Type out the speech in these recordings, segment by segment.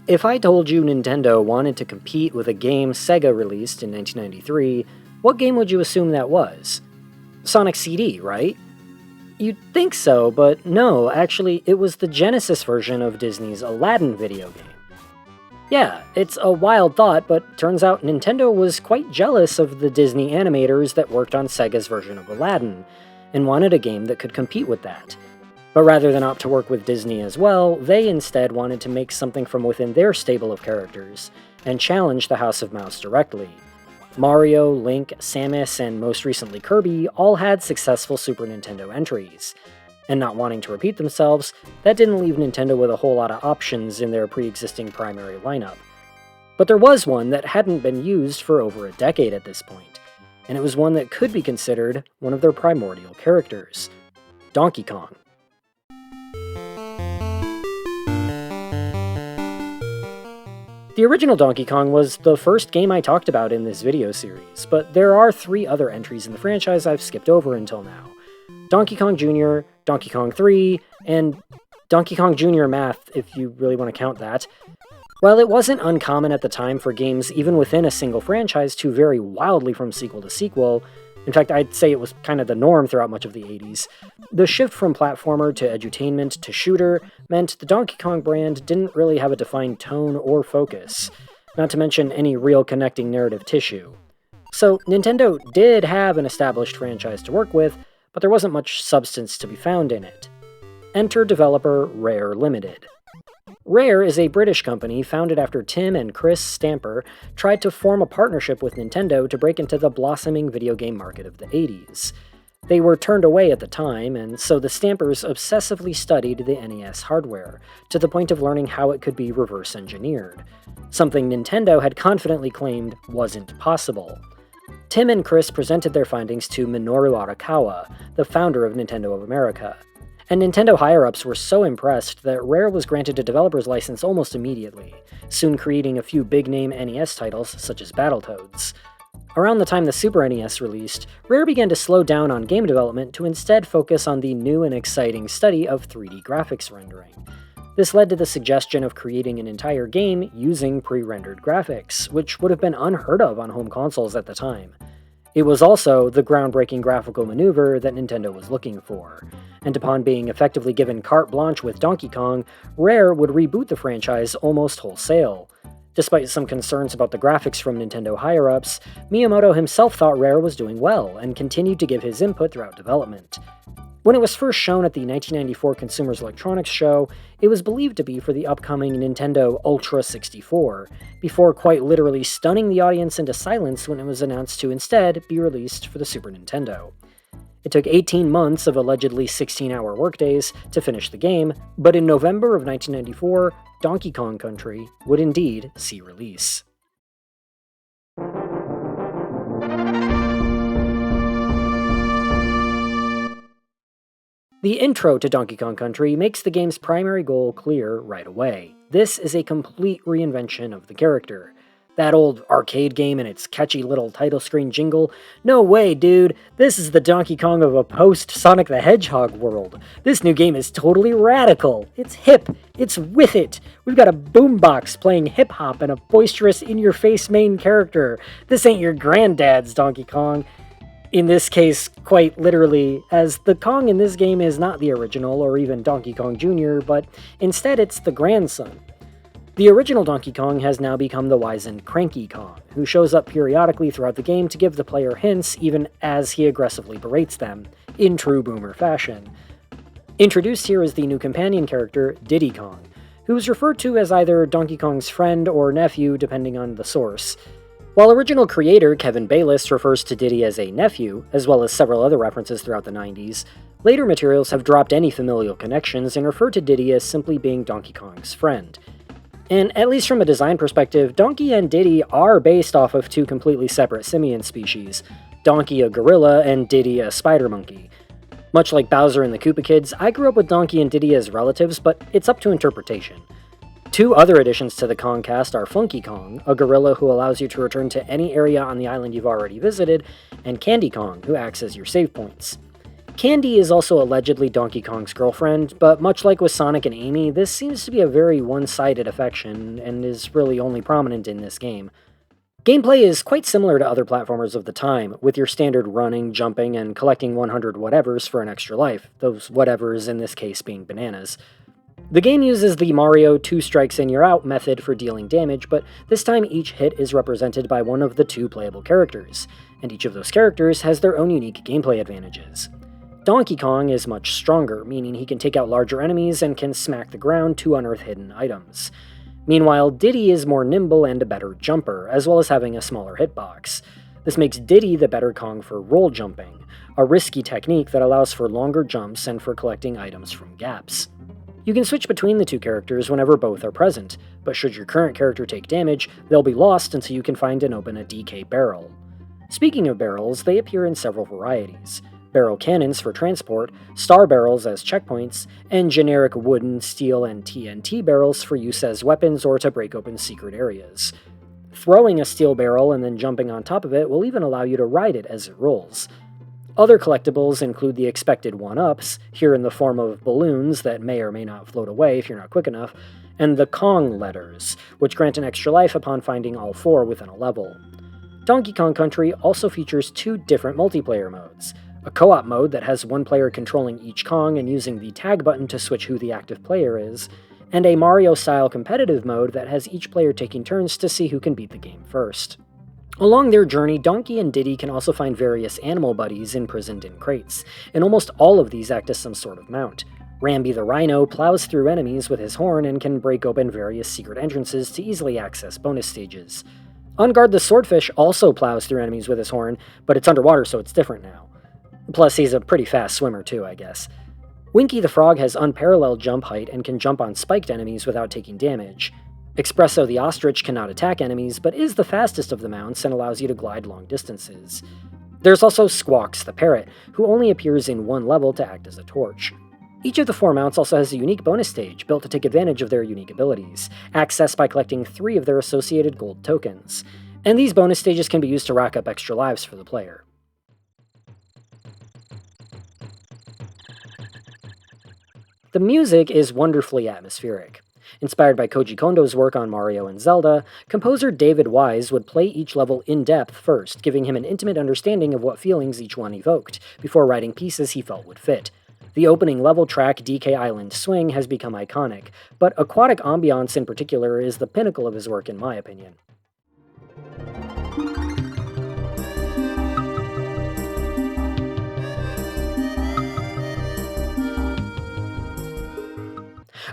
If I told you Nintendo wanted to compete with a game SEGA released in 1993, what game would you assume that was? Sonic CD, right? You'd think so, but no, actually, it was the Genesis version of Disney's Aladdin video game. Yeah, it's a wild thought, but turns out Nintendo was quite jealous of the Disney animators that worked on SEGA's version of Aladdin, and wanted a game that could compete with that. But rather than opt to work with Disney as well, they instead wanted to make something from within their stable of characters, and challenge the House of Mouse directly. Mario, Link, Samus, and most recently Kirby all had successful Super Nintendo entries. And not wanting to repeat themselves, that didn't leave Nintendo with a whole lot of options in their pre-existing primary lineup. But there was one that hadn't been used for over a decade at this point, and it was one that could be considered one of their primordial characters: Donkey Kong. The original Donkey Kong was the first game I talked about in this video series, but there are 3 other entries in the franchise I've skipped over until now: Donkey Kong Jr., Donkey Kong 3, and Donkey Kong Jr. Math, if you really want to count that. While it wasn't uncommon at the time for games even within a single franchise to vary wildly from sequel to sequel, in fact I'd say it was kind of the norm throughout much of the 80s, the shift from platformer to edutainment to shooter meant the Donkey Kong brand didn't really have a defined tone or focus, not to mention any real connecting narrative tissue. So Nintendo did have an established franchise to work with, but there wasn't much substance to be found in it. Enter developer Rare Limited. Rare is a British company founded after Tim and Chris Stamper tried to form a partnership with Nintendo to break into the blossoming video game market of the 80s. They were turned away at the time, and so the Stampers obsessively studied the NES hardware, to the point of learning how it could be reverse engineered, something Nintendo had confidently claimed wasn't possible. Tim and Chris presented their findings to Minoru Arakawa, the founder of Nintendo of America, and Nintendo higher-ups were so impressed that Rare was granted a developer's license almost immediately, soon creating a few big-name NES titles such as Battletoads. Around the time the Super NES released, Rare began to slow down on game development to instead focus on the new and exciting study of 3D graphics rendering. This led to the suggestion of creating an entire game using pre-rendered graphics, which would have been unheard of on home consoles at the time. It was also the groundbreaking graphical maneuver that Nintendo was looking for, and upon being effectively given carte blanche with Donkey Kong, Rare would reboot the franchise almost wholesale. Despite some concerns about the graphics from Nintendo higher-ups, Miyamoto himself thought Rare was doing well, and continued to give his input throughout development. When it was first shown at the 1994 Consumers Electronics Show, it was believed to be for the upcoming Nintendo Ultra 64, before quite literally stunning the audience into silence when it was announced to instead be released for the Super Nintendo. It took 18 months of allegedly 16-hour workdays to finish the game, but in November of 1994, Donkey Kong Country would indeed see release. The intro to Donkey Kong Country makes the game's primary goal clear right away. This is a complete reinvention of the character. That old arcade game and its catchy little title screen jingle? No way, dude! This is the Donkey Kong of a post-Sonic the Hedgehog world. This new game is totally radical. It's hip. It's with it. We've got a boombox playing hip-hop and a boisterous, in-your-face main character. This ain't your granddad's Donkey Kong. In this case, quite literally, as the Kong in this game is not the original or even Donkey Kong Jr., but instead it's the grandson. The original Donkey Kong has now become the wizened Cranky Kong, who shows up periodically throughout the game to give the player hints even as he aggressively berates them, in true boomer fashion. Introduced here is the new companion character, Diddy Kong, who is referred to as either Donkey Kong's friend or nephew depending on the source. While original creator Kevin Bayliss refers to Diddy as a nephew, as well as several other references throughout the 90s, later materials have dropped any familial connections and refer to Diddy as simply being Donkey Kong's friend. And at least from a design perspective, Donkey and Diddy are based off of 2 completely separate simian species, Donkey a gorilla and Diddy a spider monkey. Much like Bowser and the Koopa Kids, I grew up with Donkey and Diddy as relatives, but it's up to interpretation. 2 other additions to the Kong cast are Funky Kong, a gorilla who allows you to return to any area on the island you've already visited, and Candy Kong, who acts as your save points. Candy is also allegedly Donkey Kong's girlfriend, but much like with Sonic and Amy, this seems to be a very one-sided affection, and is really only prominent in this game. Gameplay is quite similar to other platformers of the time, with your standard running, jumping, and collecting 100 whatevers for an extra life, those whatevers in this case being bananas. The game uses the Mario 2 strikes and you're out method for dealing damage, but this time each hit is represented by one of the 2 playable characters, and each of those characters has their own unique gameplay advantages. Donkey Kong is much stronger, meaning he can take out larger enemies and can smack the ground to unearth hidden items. Meanwhile, Diddy is more nimble and a better jumper, as well as having a smaller hitbox. This makes Diddy the better Kong for roll jumping, a risky technique that allows for longer jumps and for collecting items from gaps. You can switch between the 2 characters whenever both are present, but should your current character take damage, they'll be lost until you can find and open a DK barrel. Speaking of barrels, they appear in several varieties. Barrel cannons for transport, star barrels as checkpoints, and generic wooden, steel, and TNT barrels for use as weapons or to break open secret areas. Throwing a steel barrel and then jumping on top of it will even allow you to ride it as it rolls. Other collectibles include the expected 1-ups, here in the form of balloons that may or may not float away if you're not quick enough, and the Kong letters, which grant an extra life upon finding all 4 within a level. Donkey Kong Country also features 2 different multiplayer modes. A co-op mode that has one player controlling each Kong and using the tag button to switch who the active player is, and a Mario-style competitive mode that has each player taking turns to see who can beat the game first. Along their journey, Donkey and Diddy can also find various animal buddies imprisoned in crates, and almost all of these act as some sort of mount. Rambi the Rhino plows through enemies with his horn and can break open various secret entrances to easily access bonus stages. Unguard the Swordfish also plows through enemies with his horn, but it's underwater so it's different now. Plus, he's a pretty fast swimmer too, I guess. Winky the Frog has unparalleled jump height and can jump on spiked enemies without taking damage. Espresso the Ostrich cannot attack enemies, but is the fastest of the mounts and allows you to glide long distances. There's also Squawks the Parrot, who only appears in one level to act as a torch. Each of the 4 mounts also has a unique bonus stage, built to take advantage of their unique abilities, accessed by collecting 3 of their associated gold tokens. And these bonus stages can be used to rack up extra lives for the player. The music is wonderfully atmospheric. Inspired by Koji Kondo's work on Mario and Zelda, composer David Wise would play each level in depth first, giving him an intimate understanding of what feelings each one evoked, before writing pieces he felt would fit. The opening level track, DK Island Swing, has become iconic, but Aquatic Ambiance in particular is the pinnacle of his work in my opinion.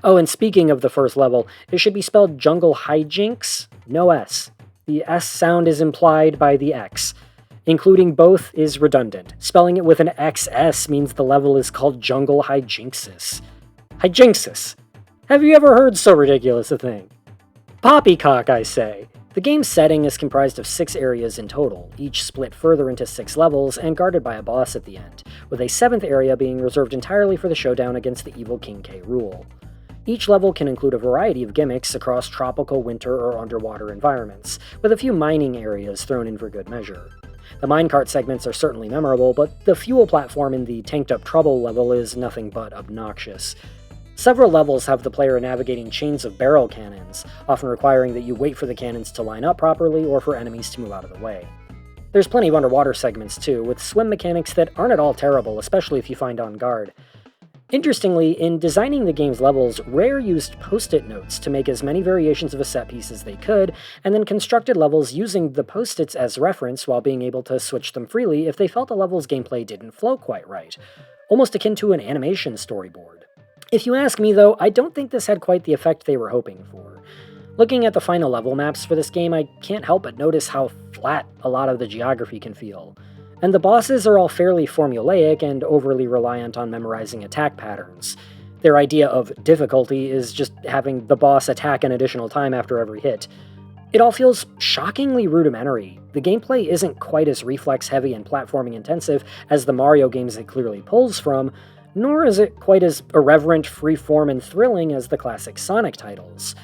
Oh, and speaking of the first level, it should be spelled Jungle Hijinks, no S. The S sound is implied by the X. Including both is redundant. Spelling it with an XS means the level is called Jungle Hijinksis. Hijinksis! Have you ever heard so ridiculous a thing? Poppycock, I say! The game's setting is comprised of 6 areas in total, each split further into 6 levels and guarded by a boss at the end, with a 7th area being reserved entirely for the showdown against the evil King K. Rool. Each level can include a variety of gimmicks across tropical, winter, or underwater environments, with a few mining areas thrown in for good measure. The minecart segments are certainly memorable, but the fuel platform in the Tanked Up Trouble level is nothing but obnoxious. Several levels have the player navigating chains of barrel cannons, often requiring that you wait for the cannons to line up properly or for enemies to move out of the way. There's plenty of underwater segments too, with swim mechanics that aren't at all terrible, especially if you find on guard. Interestingly, in designing the game's levels, Rare used post-it notes to make as many variations of a set piece as they could, and then constructed levels using the post-its as reference while being able to switch them freely if they felt the level's gameplay didn't flow quite right, almost akin to an animation storyboard. If you ask me though, I don't think this had quite the effect they were hoping for. Looking at the final level maps for this game, I can't help but notice how flat a lot of the geography can feel. And the bosses are all fairly formulaic and overly reliant on memorizing attack patterns. Their idea of difficulty is just having the boss attack an additional time after every hit. It all feels shockingly rudimentary. The gameplay isn't quite as reflex-heavy and platforming-intensive as the Mario games it clearly pulls from, nor is it quite as irreverent, freeform, and thrilling as the classic Sonic titles.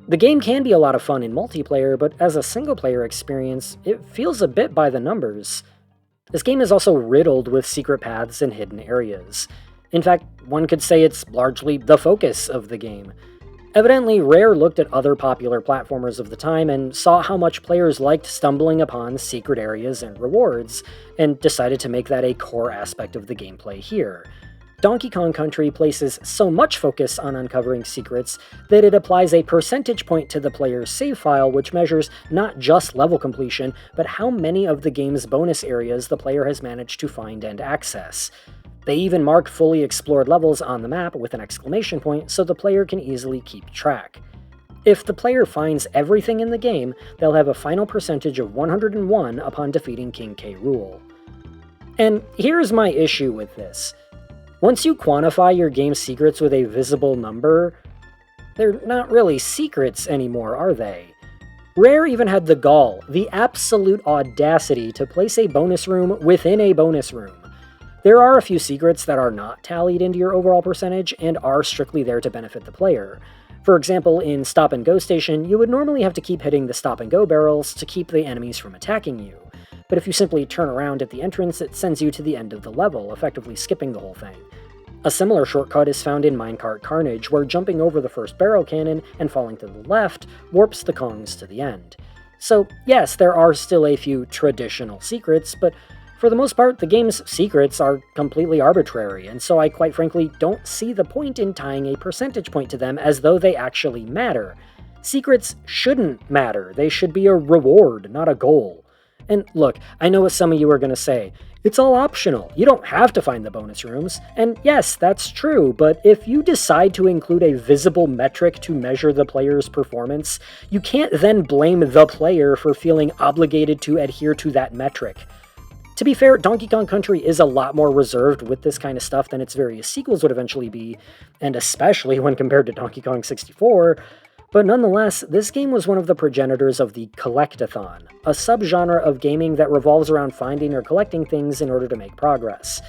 The game can be a lot of fun in multiplayer, but as a single-player experience, it feels a bit by the numbers. This game is also riddled with secret paths and hidden areas. In fact, one could say it's largely the focus of the game. Evidently, Rare looked at other popular platformers of the time and saw how much players liked stumbling upon secret areas and rewards, and decided to make that a core aspect of the gameplay here. Donkey Kong Country places so much focus on uncovering secrets that it applies a percentage point to the player's save file, which measures not just level completion, but how many of the game's bonus areas the player has managed to find and access. They even mark fully explored levels on the map with an exclamation point so the player can easily keep track. If the player finds everything in the game, they'll have a final percentage of 101 upon defeating King K. Rool. And here's my issue with this. Once you quantify your game's secrets with a visible number, they're not really secrets anymore, are they? Rare even had the gall, the absolute audacity, to place a bonus room within a bonus room. There are a few secrets that are not tallied into your overall percentage and are strictly there to benefit the player. For example, in Stop and Go Station, you would normally have to keep hitting the stop and go barrels to keep the enemies from attacking you. But if you simply turn around at the entrance, it sends you to the end of the level, effectively skipping the whole thing. A similar shortcut is found in Minecart Carnage, where jumping over the first barrel cannon and falling to the left warps the Kongs to the end. So yes, there are still a few traditional secrets, but for the most part, the game's secrets are completely arbitrary, and so I quite frankly don't see the point in tying a percentage point to them as though they actually matter. Secrets shouldn't matter, they should be a reward, not a goal. And look, I know what some of you are going to say. It's all optional. You don't have to find the bonus rooms. And yes, that's true, but if you decide to include a visible metric to measure the player's performance, you can't then blame the player for feeling obligated to adhere to that metric. To be fair, Donkey Kong Country is a lot more reserved with this kind of stuff than its various sequels would eventually be, and especially when compared to Donkey Kong 64, but nonetheless, this game was one of the progenitors of the collectathon, a subgenre of gaming that revolves around finding or collecting things in order to make progress.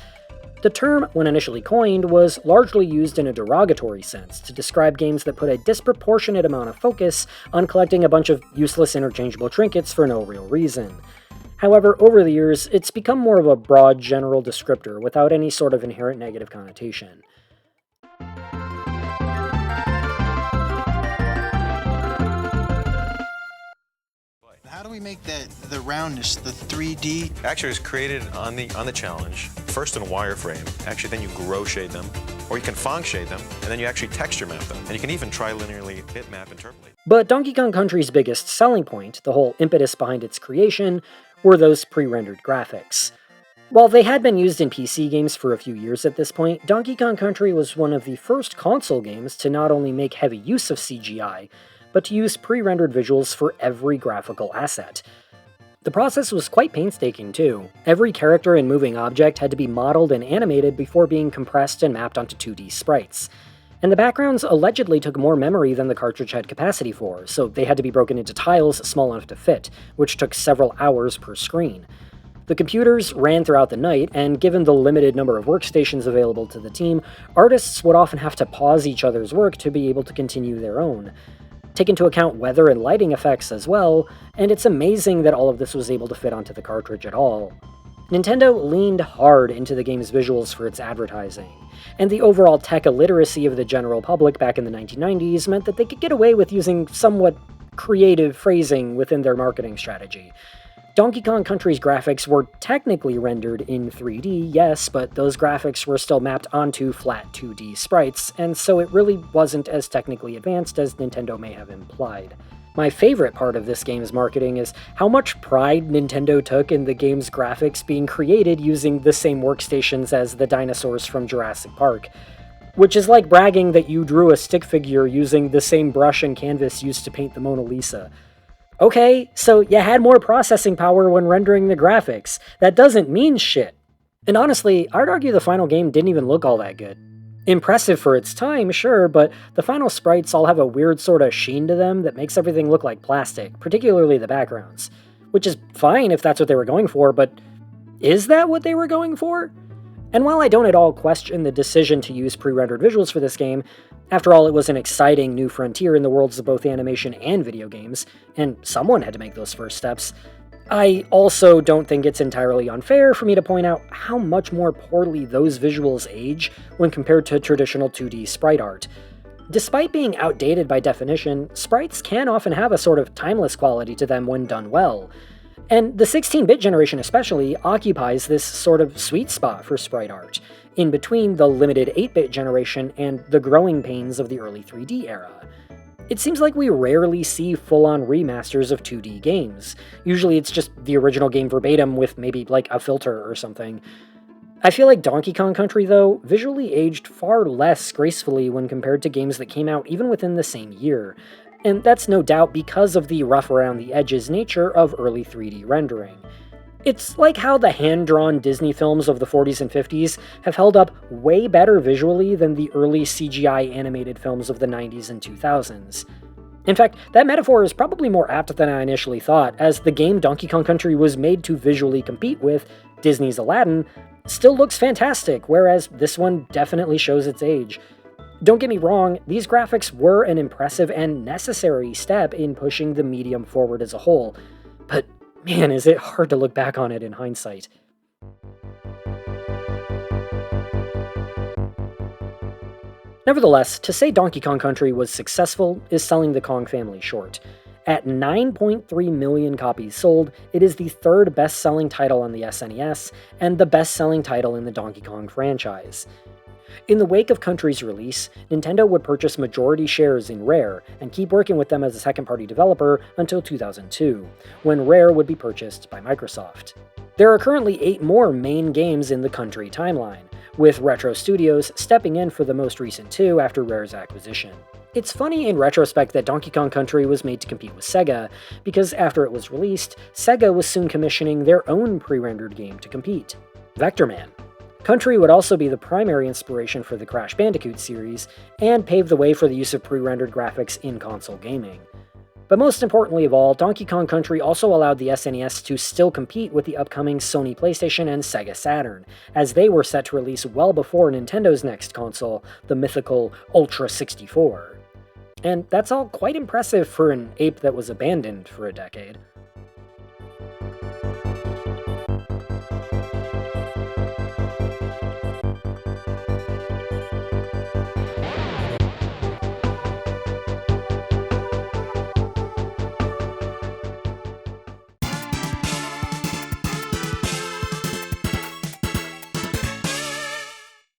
The term, when initially coined, was largely used in a derogatory sense to describe games that put a disproportionate amount of focus on collecting a bunch of useless interchangeable trinkets for no real reason. However, over the years, it's become more of a broad general descriptor without any sort of inherent negative connotation. How do we make the roundness, the 3D? Actually, it was created on the challenge, first in wireframe. Actually, then you grow shade them, or you can Phong shade them, and then you actually texture map them. And you can even tri-linearly bitmap interpolate. But Donkey Kong Country's biggest selling point, the whole impetus behind its creation, were those pre-rendered graphics. While they had been used in PC games for a few years at this point, Donkey Kong Country was one of the first console games to not only make heavy use of CGI, but to use pre-rendered visuals for every graphical asset. The process was quite painstaking too. Every character and moving object had to be modeled and animated before being compressed and mapped onto 2D sprites. And the backgrounds allegedly took more memory than the cartridge had capacity for, so they had to be broken into tiles small enough to fit, which took several hours per screen. The computers ran throughout the night, and given the limited number of workstations available to the team, artists would often have to pause each other's work to be able to continue their own. Take into account weather and lighting effects as well, and it's amazing that all of this was able to fit onto the cartridge at all. Nintendo leaned hard into the game's visuals for its advertising, and the overall tech illiteracy of the general public back in the 1990s meant that they could get away with using somewhat creative phrasing within their marketing strategy. Donkey Kong Country's graphics were technically rendered in 3D, yes, but those graphics were still mapped onto flat 2D sprites, and so it really wasn't as technically advanced as Nintendo may have implied. My favorite part of this game's marketing is how much pride Nintendo took in the game's graphics being created using the same workstations as the dinosaurs from Jurassic Park, which is like bragging that you drew a stick figure using the same brush and canvas used to paint the Mona Lisa. Okay, so you had more processing power when rendering the graphics. That doesn't mean shit. And honestly, I'd argue the final game didn't even look all that good. Impressive for its time, sure, but the final sprites all have a weird sort of sheen to them that makes everything look like plastic, particularly the backgrounds. Which is fine if that's what they were going for, but is that what they were going for? And while I don't at all question the decision to use pre-rendered visuals for this game, after all, it was an exciting new frontier in the worlds of both animation and video games, and someone had to make those first steps, I also don't think it's entirely unfair for me to point out how much more poorly those visuals age when compared to traditional 2D sprite art. Despite being outdated by definition, sprites can often have a sort of timeless quality to them when done well. And the 16-bit generation especially occupies this sort of sweet spot for sprite art, in between the limited 8-bit generation and the growing pains of the early 3D era. It seems like we rarely see full-on remasters of 2D games. Usually it's just the original game verbatim with maybe like a filter or something. I feel like Donkey Kong Country, though, visually aged far less gracefully when compared to games that came out even within the same year, and that's no doubt because of the rough-around-the-edges nature of early 3D rendering. It's like how the hand-drawn Disney films of the 40s and 50s have held up way better visually than the early CGI animated films of the 90s and 2000s. In fact, that metaphor is probably more apt than I initially thought, as the game Donkey Kong Country was made to visually compete with Disney's Aladdin still looks fantastic, whereas this one definitely shows its age. Don't get me wrong, these graphics were an impressive and necessary step in pushing the medium forward as a whole, but man, is it hard to look back on it in hindsight. Nevertheless, to say Donkey Kong Country was successful is selling the Kong family short. At 9.3 million copies sold, it is the third best-selling title on the SNES, and the best-selling title in the Donkey Kong franchise. In the wake of Country's release, Nintendo would purchase majority shares in Rare, and keep working with them as a second-party developer until 2002, when Rare would be purchased by Microsoft. There are currently 8 more main games in the Country timeline, with Retro Studios stepping in for the most recent 2 after Rare's acquisition. It's funny in retrospect that Donkey Kong Country was made to compete with SEGA, because after it was released, SEGA was soon commissioning their own pre-rendered game to compete, Vectorman. Country would also be the primary inspiration for the Crash Bandicoot series, and pave the way for the use of pre-rendered graphics in console gaming. But most importantly of all, Donkey Kong Country also allowed the SNES to still compete with the upcoming Sony PlayStation and Sega Saturn, as they were set to release well before Nintendo's next console, the mythical Ultra 64. And that's all quite impressive for an ape that was abandoned for a decade.